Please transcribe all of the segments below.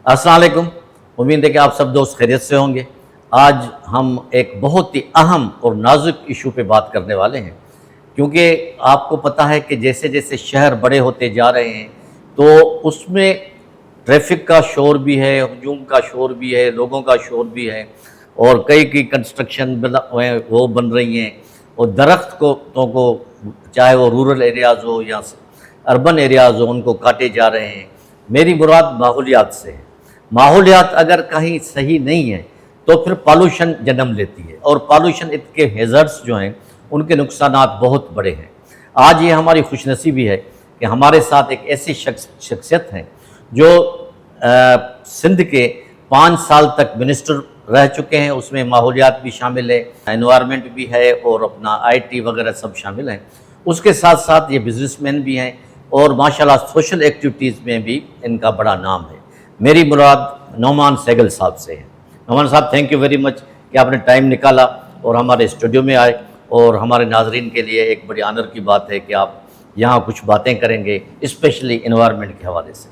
अस्सलाम वालेकुम। उम्मीद है कि आप सब दोस्त खैरियत से होंगे। आज हम एक बहुत ही अहम और नाजुक इशू पे बात करने वाले हैं, क्योंकि आपको पता है कि जैसे जैसे शहर बड़े होते जा रहे हैं तो उसमें ट्रैफिक का शोर भी है, हजूम का शोर भी है, लोगों का शोर भी है, और कई कंस्ट्रक्शन वो बन रही हैं, और दरख्त को चाहे वो रूरल एरियाज़ हो या अर्बन एरियाज़ हो, उनको काटे जा रहे हैं। मेरी मुराद माहौलियात से है। माहौलियात अगर कहीं सही नहीं है तो फिर पॉल्यूशन जन्म लेती है, और पॉल्यूशन के हैज़र्ड्स जो हैं उनके नुकसानात बहुत बड़े हैं। आज ये हमारी खुशनसीबी है कि हमारे साथ एक ऐसी शख्सियत हैं जो सिंध के 5 साल तक मिनिस्टर रह चुके हैं। उसमें माहौलियात भी शामिल है, एनवायरनमेंट भी है, और अपना IT वगैरह सब शामिल हैं। उसके साथ साथ ये बिजनेसमैन भी हैं, और माशाल्लाह सोशल एक्टिविटीज़ में भी इनका बड़ा नाम है। मेरी मुराद नौमान सहगल साहब से है। नौमान साहब, थैंक यू वेरी मच कि आपने टाइम निकाला और हमारे स्टूडियो में आए, और हमारे नाजरीन के लिए एक बड़ी आनर की बात है कि आप यहाँ कुछ बातें करेंगे, स्पेशली इन्वायरमेंट के हवाले से।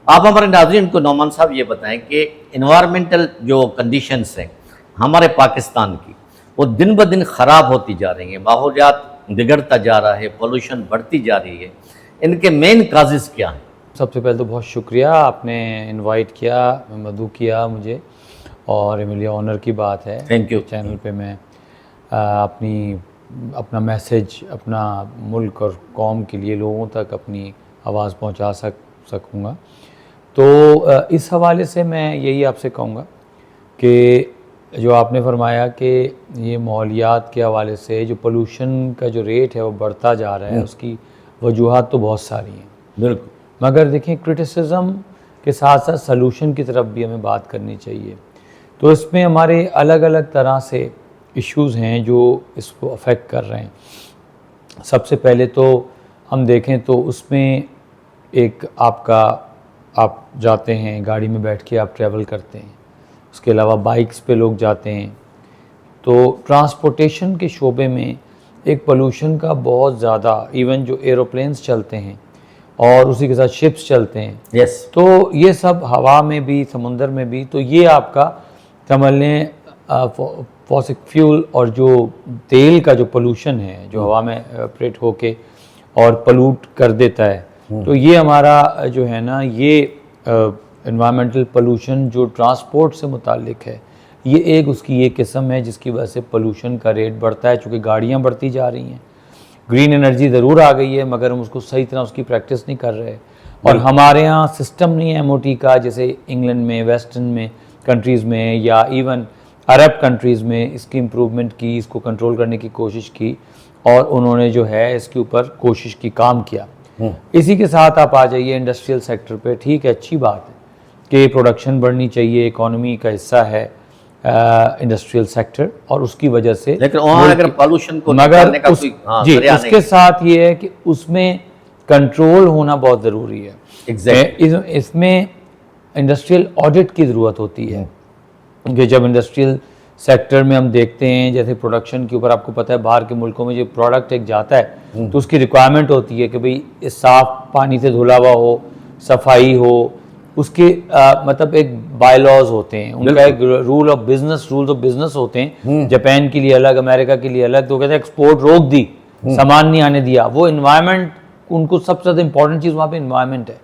आप हमारे नाजरीन को नौमान साहब ये बताएं कि इन्वायरमेंटल जो कंडीशंस हैं हमारे पाकिस्तान की, वो दिन ब दिन ख़राब होती जा रही हैं, माहौलियात बिगड़ता जा रहा है, पोल्यूशन बढ़ती जा रही है। इनके मेन काजेज़ क्या हैं? सबसे पहले तो बहुत शुक्रिया, आपने इनवाइट किया, मदऊ किया मुझे, और ये मेरे ऑनर की बात है। Thank you. चैनल पे मैं अपना मैसेज अपना मुल्क और कौम के लिए लोगों तक अपनी आवाज़ पहुंचा सकूँगा। तो इस हवाले से मैं यही आपसे कहूँगा कि जो आपने फरमाया कि ये माहौलियात के हवाले से जो पोल्यूशन का जो रेट है वो बढ़ता जा रहा है, उसकी वजूहात तो बहुत सारी हैं। बिल्कुल। मगर देखें, क्रिटिसिज्म के साथ साथ सलूशन की तरफ भी हमें बात करनी चाहिए। तो इसमें हमारे अलग अलग तरह से इश्यूज़ हैं जो इसको अफेक्ट कर रहे हैं। सबसे पहले तो हम देखें तो उसमें एक आप जाते हैं, गाड़ी में बैठ के आप ट्रैवल करते हैं, उसके अलावा बाइक्स पे लोग जाते हैं। तो ट्रांसपोर्टेशन के शोबे में एक पोल्यूशन का बहुत ज़्यादा, इवन जो एरोप्लेन्स चलते हैं और उसी के साथ शिप्स चलते हैं, यस, तो ये सब हवा में भी, समुंदर में भी, तो ये आपका समझ लें फॉसिल फ्यूल और जो तेल का जो पोल्यूशन है जो हवा में ऑपरेट होके और पोल्यूट कर देता है, तो ये हमारा जो है ना, ये एनवायरमेंटल पोल्यूशन जो ट्रांसपोर्ट से मुताल्लिक है, ये एक उसकी ये किस्म है जिसकी वजह से पोल्यूशन का रेट बढ़ता है। चूँकि गाड़ियाँ बढ़ती जा रही हैं, ग्रीन एनर्जी ज़रूर आ गई है, मगर हम उसको सही तरह उसकी प्रैक्टिस नहीं कर रहे, और हमारे यहाँ सिस्टम नहीं है MOT का, जैसे इंग्लैंड में, वेस्टर्न में कंट्रीज़ में, या इवन अरब कंट्रीज़ में इसकी इम्प्रूवमेंट की, इसको कंट्रोल करने की कोशिश की, और उन्होंने जो है इसके ऊपर कोशिश की, काम किया। इसी के साथ आप आ जाइए इंडस्ट्रियल सेक्टर पे। ठीक है, अच्छी बात है कि प्रोडक्शन बढ़नी चाहिए, इकॉनमी का हिस्सा है इंडस्ट्रियल सेक्टर, और उसकी वजह से, लेकिन वहाँ अगर पॉल्यूशन को निकालने का कोई जी, उसके साथ ये है कि उसमें कंट्रोल होना बहुत ज़रूरी है। इसमें इंडस्ट्रियल ऑडिट की ज़रूरत होती है कि जब इंडस्ट्रियल सेक्टर में हम देखते हैं, जैसे प्रोडक्शन के ऊपर आपको पता है बाहर के मुल्कों में जो प्रोडक्ट एक जाता है तो उसकी रिक्वायरमेंट होती है कि भाई इस साफ पानी से धुला हुआ हो, सफाई हो, उसके मतलब एक बायलॉज होते हैं, उनका एक रूल्स ऑफ बिजनेस होते हैं। जापान के लिए अलग, अमेरिका के लिए अलग। तो कहते हैं एक्सपोर्ट रोक दी, सामान नहीं आने दिया, वो इन्वायरमेंट, उनको सबसे ज़्यादा इंपॉर्टेंट चीज़ वहाँ पे इन्वायरमेंट है।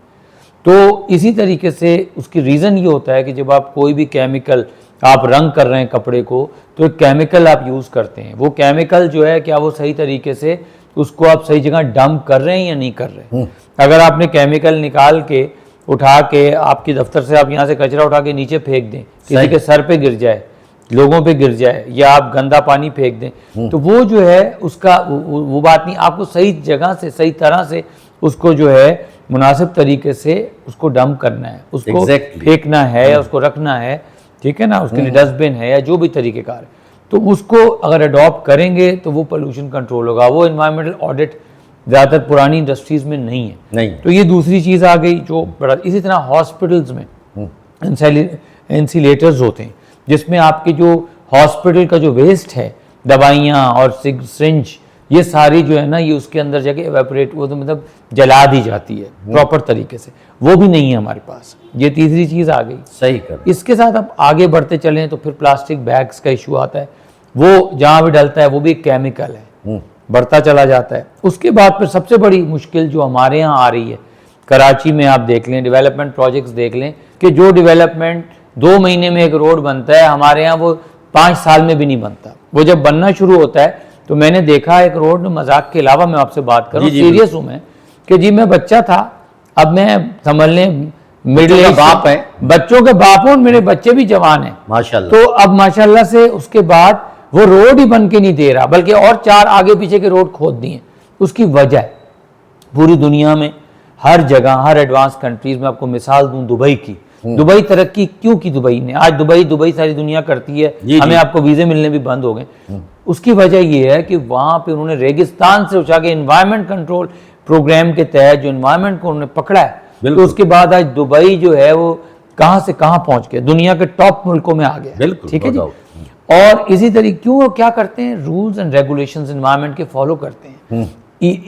तो इसी तरीके से उसकी रीज़न ये होता है कि जब आप कोई भी केमिकल, आप रंग कर रहे हैं कपड़े को, तो एक केमिकल आप यूज़ करते हैं, वो केमिकल जो है क्या वो सही तरीके से उसको आप सही जगह डंप कर रहे हैं या नहीं कर रहे हैं। अगर आपने केमिकल निकाल के उठा के आपके दफ्तर से आप यहाँ से कचरा उठा के नीचे फेंक दें, किसी के सर पे गिर जाए, लोगों पे गिर जाए, या आप गंदा पानी फेंक दें, तो वो जो है उसका वो बात नहीं। आपको सही जगह से, सही तरह से उसको जो है मुनासिब तरीके से उसको डंप करना है, उसको फेंकना है या उसको रखना है, ठीक है ना, उसके लिए डस्टबिन है या जो भी तरीक़ेकार है। तो उसको अगर अडॉप्ट करेंगे तो वो पोल्यूशन कंट्रोल होगा। वो एनवायरमेंटल ऑडिट ज़्यादातर पुरानी इंडस्ट्रीज़ में नहीं है। तो ये दूसरी चीज़ आ गई जो बड़ा। इसी तरह हॉस्पिटल्स में इंसिलेटर्स होते हैं, जिसमें आपके जो हॉस्पिटल का जो वेस्ट है, दवाइयाँ और सिरिंज ये सारी जो है ना ये उसके अंदर जाके एवेपोरेट, वो तो मतलब जला दी जाती है प्रॉपर तरीके से, वो भी नहीं है हमारे पास। ये तीसरी चीज़ आ गई। सही कर। इसके साथ अब आगे बढ़ते चलें तो फिर प्लास्टिक बैग्स का इशू आता है, वो जहाँ भी डलता है वो भी एक केमिकल है, बढ़ता चला जाता है। उसके बाद फिर सबसे बड़ी मुश्किल जो हमारे यहाँ आ रही है, कराची में आप देख लें, डेवलपमेंट प्रोजेक्ट्स देख लें कि जो डेवलपमेंट 2 महीने में एक रोड बनता है, हमारे यहाँ वो 5 साल में भी नहीं बनता। वो जब बनना शुरू होता है तो मैंने देखा एक रोड, मजाक के अलावा मैं आपसे बात करूँ, सीरियस हूँ मैं, कि जी मैं बच्चा था, अब मैं समझ लें मिडिल एज बाप है, बच्चों के बाप हूँ, मेरे बच्चे भी जवान हैं माशाल्लाह। तो अब माशाल्लाह से उसके बाद वो रोड ही बन के नहीं दे रहा, बल्कि और 4 आगे पीछे के रोड खोद दिए। उसकी वजह पूरी दुनिया में हर जगह, हर एडवांस कंट्रीज में, आपको मिसाल दूं दुबई की, दुबई तरक्की क्यों की दुबई ने, आज दुबई सारी दुनिया करती है, हमें आपको वीजे मिलने भी बंद हो गए। उसकी वजह यह है कि वहां पे उन्होंने रेगिस्तान से उठा के एनवायरमेंट कंट्रोल प्रोग्राम के तहत जो एनवायरमेंट को उन्होंने पकड़ा है, तो उसके बाद आज दुबई जो है वो कहां से कहां पहुंच गया, दुनिया के टॉप मुल्कों में आ गया। ठीक है जी। और इसी तरीके क्यों क्या करते हैं, रूल्स एंड रेगुलेशंस एनवायरमेंट के फॉलो करते हैं।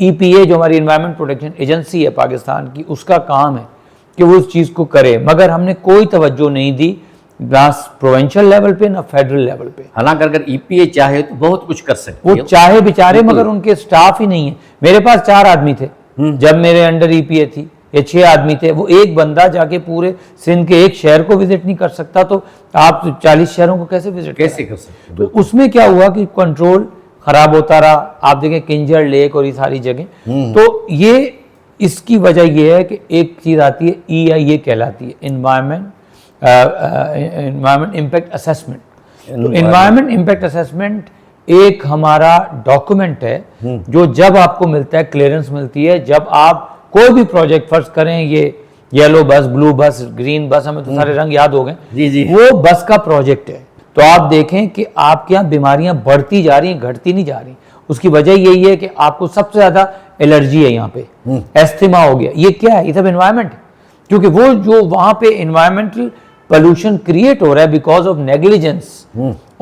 EPA जो हमारी एनवायरमेंट प्रोटेक्शन एजेंसी है पाकिस्तान की, उसका काम है कि वो उस चीज़ को करे, मगर हमने कोई तवज्जो नहीं दी ना प्रोविंशियल लेवल पे ना फेडरल लेवल पे। हालांकि अगर EPA चाहे तो बहुत कुछ कर सकती है, वो चाहे बेचारे, मगर उनके स्टाफ ही नहीं है। मेरे पास 4 आदमी थे जब मेरे अंडर EPA थी, या 6 आदमी थे। वो एक बंदा जाके पूरे सिंध के एक शहर को विजिट नहीं कर सकता, तो आप 40 शहरों को कैसे विजिट कर सकते? तो उसमें क्या हुआ कि कंट्रोल खराब होता रहा। आप देखें किंजर लेक और ये सारी जगह, तो ये इसकी वजह यह है कि एक चीज़ आती है EIA कहलाती है, एनवायरमेंट इम्पैक्ट असेसमेंट। तो एनवायरमेंट इम्पैक्ट असेसमेंट एक हमारा डॉक्यूमेंट है जो जब आपको मिलता है, क्लियरेंस मिलती है, जब आप कोई भी प्रोजेक्ट फर्ज करें, ये येलो बस, ब्लू बस, ग्रीन बस, हमें तो सारे रंग याद हो गए, वो बस का प्रोजेक्ट है, तो आप देखें कि आपके यहाँ बीमारियां बढ़ती जा रही हैं, घटती नहीं जा रही। उसकी वजह यही है कि आपको सबसे ज्यादा एलर्जी है यहाँ पे, एस्थमा हो गया। ये क्या है? ये सब एनवायरमेंट है, क्योंकि वो जो वहां पे एनवायरमेंटल पोल्यूशन क्रिएट हो रहा है because of negligence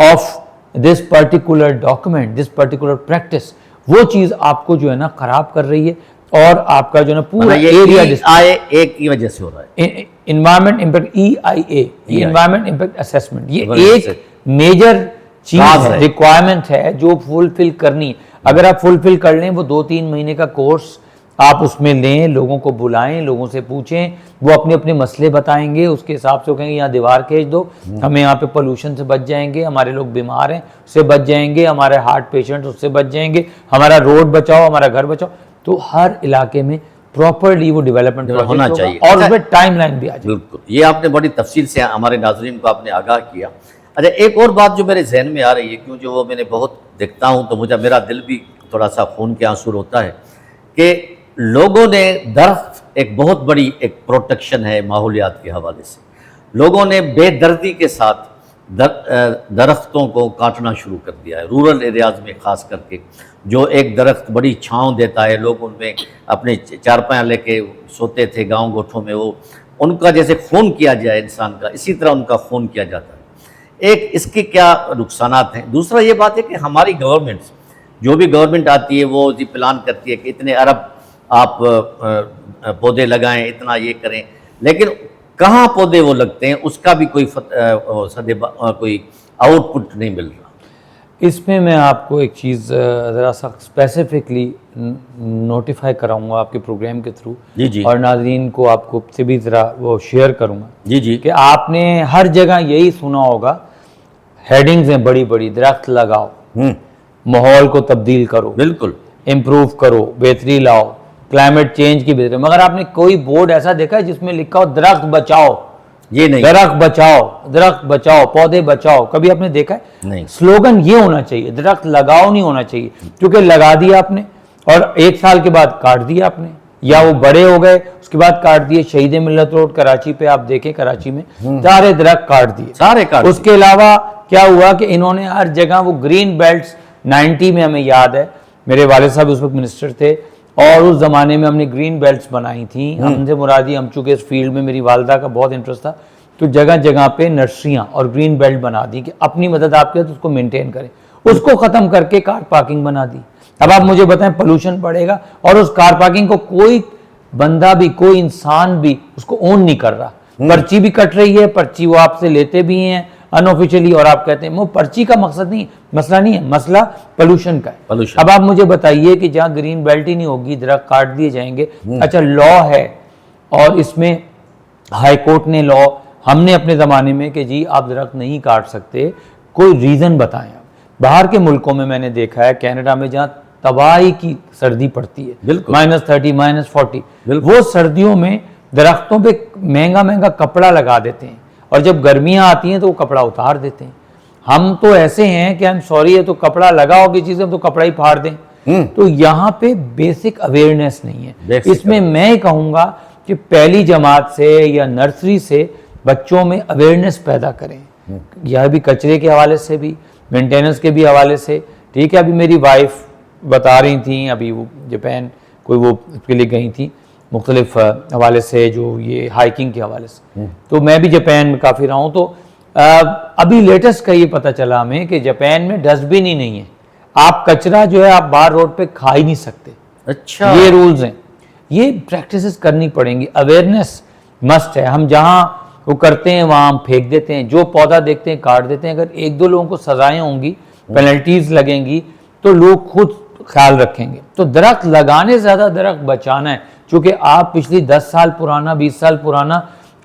of this particular document, this particular practice, वो चीज आपको जो है ना खराब कर रही है, और आपका जो है ना पूरा एरिया EIA की वजह से हो रहा है। Environment impact EIA, environment impact assessment, ये एक मेजर चीज है, रिक्वायरमेंट है जो फुलफिल करनी है। अगर आप फुलफिल कर लें, वो 2-3 महीने का कोर्स आप उसमें लें, लोगों को बुलाएं, लोगों से पूछें, वो अपने अपने मसले बताएंगे, उसके हिसाब से वो कहेंगे यहाँ दीवार खींच दो, हमें यहाँ पे पोल्यूशन से बच जाएंगे, हमारे लोग बीमार हैं उससे बच जाएंगे, हमारे हार्ट पेशेंट उससे बच जाएंगे, हमारा रोड बचाओ, हमारा घर बचाओ। तो हर इलाके में प्रॉपर्ली वो डेवलपमेंट होना चाहिए, और उसमें टाइमलाइन भी आ जाए। बिल्कुल, ये आपने बड़ी तफसील से हमारे नाज़रीन को आपने आगाह किया। अच्छा, एक और बात जो मेरे जहन में आ रही है, क्यों जो वो मैंने बहुत देखता हूँ तो मुझे मेरा दिल भी थोड़ा सा खून के आंसू होता है कि लोगों ने दरख्त एक बहुत बड़ी एक प्रोटेक्शन है माहौलियात के हवाले से, लोगों ने बेदर्दी के साथ दरख्तों को काटना शुरू कर दिया है। रूरल एरियाज़ में ख़ास करके जो एक दरख्त बड़ी छांव देता है, लोग उनमें अपने चारपाया लेके सोते थे गांव गोठों में, वो उनका जैसे खून किया जाए इंसान का, इसी तरह उनका खून किया जाता है। एक इसके क्या नुकसानात हैं। दूसरा ये बात है कि हमारी गवर्नमेंट्स, जो भी गवर्नमेंट आती है वो जी प्लान करती है कि इतने अरब आप पौधे लगाएं, इतना ये करें, लेकिन कहाँ पौधे वो लगते हैं उसका भी कोई कोई आउटपुट नहीं मिल रहा। इसमें मैं आपको एक चीज़ ज़रा सा स्पेसिफिकली नोटिफाई कराऊंगा आपके प्रोग्राम के थ्रू, जी, और नाज़रीन को आपको से भी ज़रा वो शेयर करूंगा। जी कि आपने हर जगह यही सुना होगा, हेडिंग्स हैं बड़ी बड़ी, दरख्त लगाओ, माहौल को तब्दील करो, बिल्कुल इम्प्रूव करो, बेहतरी लाओ, क्लाइमेट चेंज की बेहतरी, मगर आपने कोई बोर्ड ऐसा देखा है जिसमें लिखा हो दरख्त बचाओ? ये नहीं, दरख्त बचाओ, दरख्त बचाओ, पौधे बचाओ, कभी आपने देखा है? नहीं। स्लोगन ये होना चाहिए, दरख्त लगाओ नहीं होना चाहिए, क्योंकि लगा दिया आपने और 1 साल के बाद काट दिया आपने, या वो बड़े हो गए उसके बाद काट दिए। शहीद मिल्लत रोड कराची पे आप देखें, कराची में सारे दरख्त काट दिए, सारे काट। उसके अलावा क्या हुआ कि इन्होंने हर जगह वो ग्रीन बेल्ट्स, 90 में हमें याद है, मेरे वालिद साहब उस वक्त मिनिस्टर थे, और उस ज़माने में हमने ग्रीन बेल्ट्स बनाई थी। हमसे मुरादी, हम चूँकि इस फील्ड में मेरी वालदा का बहुत इंटरेस्ट था, तो जगह जगह पे नर्सरियाँ और ग्रीन बेल्ट बना दी कि अपनी मदद आपके तो उसको मेंटेन करें। उसको ख़त्म करके कार पार्किंग बना दी। अब आप मुझे बताएं, पोल्यूशन बढ़ेगा और उस कार पार्किंग को कोई बंदा भी, कोई इंसान भी उसको ओन नहीं कर रहा। पर्ची भी कट रही है, पर्ची वो आपसे लेते भी हैं अनऑफिशियली, और आप कहते हैं वो पर्ची का मकसद नहीं, मसला नहीं है, मसला पोल्यूशन का है। अब आप मुझे बताइए कि जहाँ ग्रीन बेल्ट ही नहीं होगी, दरख्त काट दिए जाएंगे। अच्छा, लॉ है और इसमें हाई कोर्ट ने लॉ, हमने अपने ज़माने में कि जी आप दरख्त नहीं काट सकते, कोई रीज़न बताएं आप। बाहर के मुल्कों में मैंने देखा है, कनाडा में जहाँ तबाही की सर्दी पड़ती है, -30 -40, वो सर्दियों में दरख्तों पे महंगा महंगा कपड़ा लगा देते हैं, और जब गर्मियाँ आती हैं तो वो कपड़ा उतार देते हैं। हम तो ऐसे हैं कि हम सॉरी है तो कपड़ा लगाओ की चीज़, हम तो कपड़ा ही फाड़ दें। तो यहाँ पे बेसिक अवेयरनेस नहीं है। इसमें मैं कहूँगा कि पहली जमात से या नर्सरी से बच्चों में अवेयरनेस पैदा करें, यह भी कचरे के हवाले से भी, मेंटेनेंस के भी हवाले से। ठीक है, अभी मेरी वाइफ बता रही थी, अभी वो जापान कोई वो उसके लिए गई थी मुख्तलिफ हवाले से, जो ये हाइकिंग के हवाले से, तो मैं भी जापान में काफ़ी रहा हूँ। तो अभी लेटेस्ट का ये पता चला हमें कि जापान में डस्टबिन ही नहीं है, आप कचरा जो है आप बाहर रोड पे खा ही नहीं सकते। अच्छा, ये रूल्स हैं, ये प्रैक्टिसेस करनी पड़ेंगी, अवेयरनेस मस्ट है। हम जहाँ वो करते हैं वहाँ हम फेंक देते हैं, जो पौधा देखते हैं काट देते हैं। अगर एक दो लोगों को सजाएं होंगी, पेनल्टीज लगेंगी, तो लोग खुद ख्याल रखेंगे। तो दरख्त लगाने से ज़्यादा दरख्त बचाना है, क्योंकि आप पिछली 10 साल पुराना, 20 साल पुराना,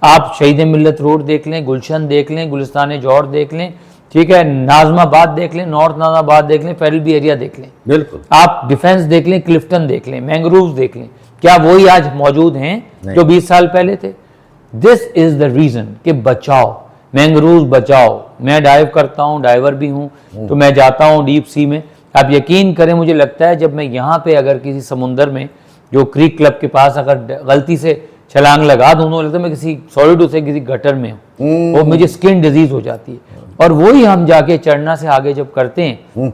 आप शहीद मिल्लत रोड देख लें, गुलशन देख लें, गुलिस्तान जौहर देख लें, ठीक है, नाजमाबाद देख लें, नॉर्थ नाजमाबाद देख लें, फेरलबी एरिया देख लें, बिल्कुल, आप डिफेंस देख लें, क्लिफ्टन देख लें, मैंग्रोव्स देख लें, क्या वही आज मौजूद हैं जो 20 साल पहले थे? दिस इज द रीजन कि बचाओ, मैंग्रोव्स बचाओ। मैं डाइव करता हूँ, डाइवर भी हूँ, तो मैं जाता हूँ डीप सी में। आप यकीन करें, मुझे लगता है जब मैं यहाँ पे अगर किसी समुंदर में, जो क्रीक क्लब के पास अगर गलती से छलांग लगा दूँ, तो लगता है मैं किसी सॉलिड से किसी गटर में हूँ, और मुझे स्किन डिजीज हो जाती है। और वही हम जाके चढ़ना से आगे जब करते हैं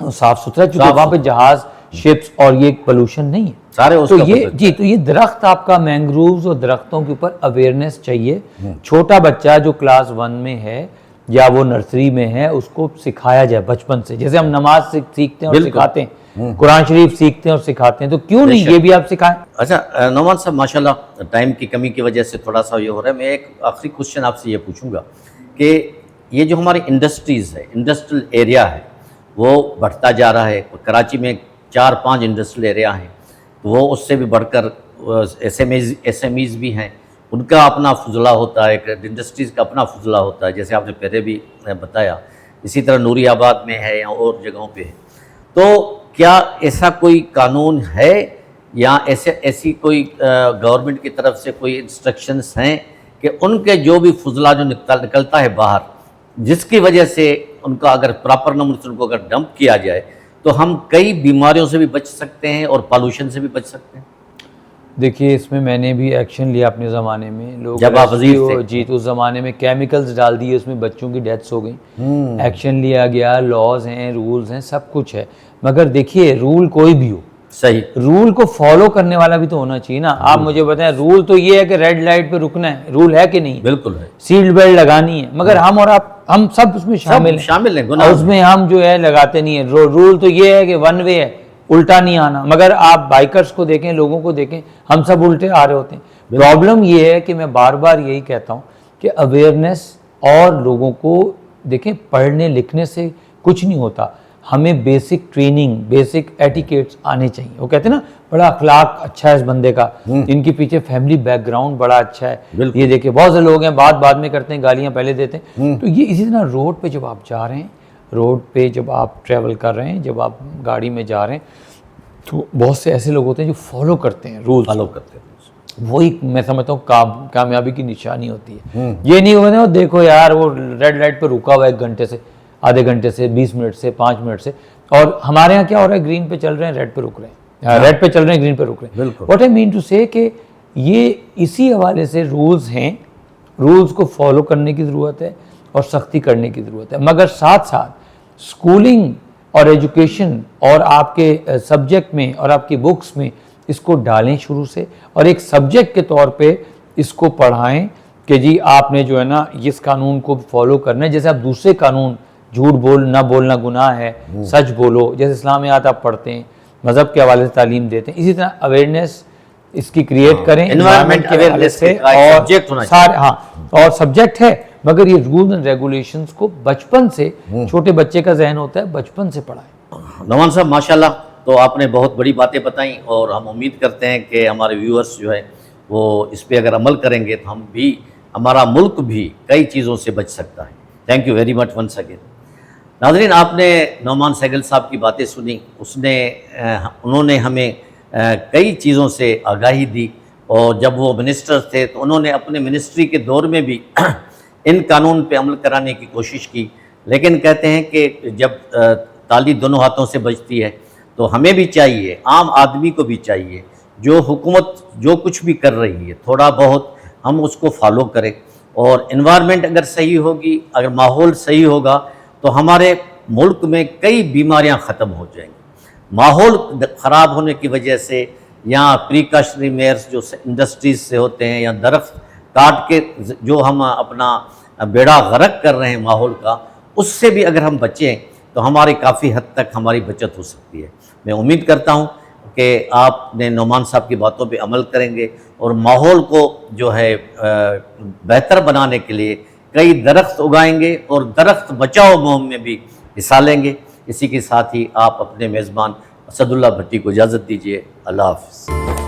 साफ सुथरा, चूंकि वहाँ पे जहाज, शिप्स और ये पोल्यूशन नहीं है सारे, तो ये जी, तो ये दरख्त आपका, मैंग्रोव्स और दरख्तों के ऊपर अवेयरनेस चाहिए। छोटा बच्चा जो क्लास 1 में है या वो नर्सरी में है, उसको सिखाया जाए बचपन से, जैसे हम नमाज सीखते हैं और सिखाते हैं, कुरान शरीफ सीखते हैं और सिखाते हैं, तो क्यों नहीं ये भी आप सिखाएं। अच्छा नौमान साहब, माशाल्लाह टाइम की कमी की वजह से थोड़ा सा ये हो रहा है, मैं एक आखिरी क्वेश्चन आपसे ये पूछूंगा कि ये जो हमारी इंडस्ट्रीज़ है, इंडस्ट्रियल एरिया है, वो बढ़ता जा रहा है। कराची में 4-5 इंडस्ट्रियल एरिया हैं, तो वो उससे भी बढ़कर एसएमईज़ भी हैं, उनका अपना फजला होता है, इंडस्ट्रीज़ का अपना फजला होता है, जैसे आपने पहले भी बताया। इसी तरह नूरियाबाद में है या और जगहों पे है। तो क्या ऐसा कोई कानून है या ऐसी कोई गवर्नमेंट की तरफ से कोई इंस्ट्रक्शंस हैं कि उनके जो भी फजला जो निकलता है बाहर, जिसकी वजह से उनका अगर प्रॉपर नमूने से उनको अगर डंप किया जाए, तो हम कई बीमारियों से भी बच सकते हैं और पॉल्यूशन से भी बच सकते हैं? देखिए, इसमें मैंने भी एक्शन लिया अपने ज़माने में, लोग जब आप वज़ीर थे जी, तो उस ज़माने में केमिकल्स डाल दिए, उसमें बच्चों की डेथ्स हो गई। एक्शन लिया गया, लॉज हैं, रूल्स हैं, सब कुछ है। मगर देखिए, रूल कोई भी हो, सही, रूल को फॉलो करने वाला भी तो होना चाहिए ना। आप मुझे बताएं, रूल तो ये है कि रेड लाइट पे रुकना है, रूल है कि नहीं? बिल्कुल है। सीट बेल्ट लगानी है, मगर हम और आप, हम सब उसमें शामिल हैं, उसमें हम जो है लगाते नहीं है। रूल तो ये है कि 1 वे है, उल्टा नहीं आना। मगर आप बाइकर्स को देखें, लोगों को देखें, हम सब उल्टे आ रहे होते हैं। प्रॉब्लम ये है कि मैं बार बार यही कहता हूँ कि अवेयरनेस, और लोगों को देखें, पढ़ने लिखने से कुछ नहीं होता, हमें बेसिक ट्रेनिंग, बेसिक एटिकेट्स आने चाहिए। वो कहते हैं ना, बड़ा अखलाक अच्छा है इस बंदे का, इनके पीछे फैमिली बैकग्राउंड बड़ा अच्छा है, ये देखिए बहुत से लोग हैं बाद में करते हैं, गालियाँ पहले देते हैं। तो ये इसी तरह रोड पे जब आप जा रहे हैं, रोड पे जब आप ट्रैवल कर रहे हैं, जब आप गाड़ी में जा रहे हैं, तो बहुत से ऐसे लोग होते हैं जो फॉलो करते हैं, रूल फॉलो करते हैं। वही मैं समझता हूँ कामयाबी की निशानी होती है। ये नहीं होता, देखो यार वो रेड लाइट पे रुका हुआ 1 घंटे से, आधे घंटे से, 20 मिनट से, 5 मिनट से, और हमारे यहाँ क्या हो रहा है, ग्रीन पे चल रहे हैं, रेड पे रुक रहे हैं, रेड पे चल रहे हैं, ग्रीन पे रुक रहे हैं। व्हाट आई मीन टू से कि ये इसी हवाले से रूल्स हैं, रूल्स को फॉलो करने की ज़रूरत है और सख्ती करने की ज़रूरत है। मगर साथ साथ स्कूलिंग और एजुकेशन और आपके सब्जेक्ट में और आपकी बुक्स में इसको डालें शुरू से, और एक सब्जेक्ट के तौर पे इसको पढ़ाएं कि जी आपने जो है ना इस कानून को फॉलो करना है। जैसे आप दूसरे कानून, झूठ बोलना गुनाह है, सच बोलो, जैसे इस्लामियात आप पढ़ते हैं, मज़हब के हवाले से तालीम देते हैं, इसी तरह अवेयरनेस इसकी क्रिएट करें एनवायरनमेंट के हवाले से, और सब्जेक्ट होना सारे, हाँ, और सब्जेक्ट है, मगर ये रूल्स एंड रेगुलेशंस को बचपन से, छोटे बच्चे का जहन होता है, बचपन से पढ़ाएं। नौमान साहब माशाल्लाह, तो आपने बहुत बड़ी बातें बताई और हम उम्मीद करते हैं कि हमारे व्यूअर्स जो है वो इस पे अगर अमल करेंगे तो हम भी, हमारा मुल्क भी कई चीज़ों से बच सकता है। Thank you very much once again. नाज़रीन, आपने नौमान सहगल साहब की बातें सुनी, उन्होंने हमें कई चीज़ों से आगाही दी, और जब वो मिनिस्टर थे तो उन्होंने अपने मिनिस्ट्री के दौर में भी इन कानून पे अमल कराने की कोशिश की, लेकिन कहते हैं कि जब ताली दोनों हाथों से बजती है तो हमें भी चाहिए, आम आदमी को भी चाहिए, जो हुकूमत जो कुछ भी कर रही है थोड़ा बहुत हम उसको फॉलो करें, और इन्वायरमेंट अगर सही होगी, अगर माहौल सही होगा तो हमारे मुल्क में कई बीमारियां ख़त्म हो जाएंगी। माहौल ख़राब होने की वजह से, या प्रिकॉशनरी मेयर्स जो इंडस्ट्रीज से होते हैं, या दरख्त काट के जो हम अपना बेड़ा गर्क कर रहे हैं माहौल का, उससे भी अगर हम बचें तो हमारी काफ़ी हद तक हमारी बचत हो सकती है। मैं उम्मीद करता हूँ कि आपने नौमान साहब की बातों पे अमल करेंगे और माहौल को जो है बेहतर बनाने के लिए कई दरख्त उगाएंगे और दरख्त बचाओ मुहिम में भी हिस्सा लेंगे। इसी के साथ ही आप अपने मेज़बान असदुल्ला भट्टी को इजाज़त दीजिए। अल्लाह हाफ़िज़।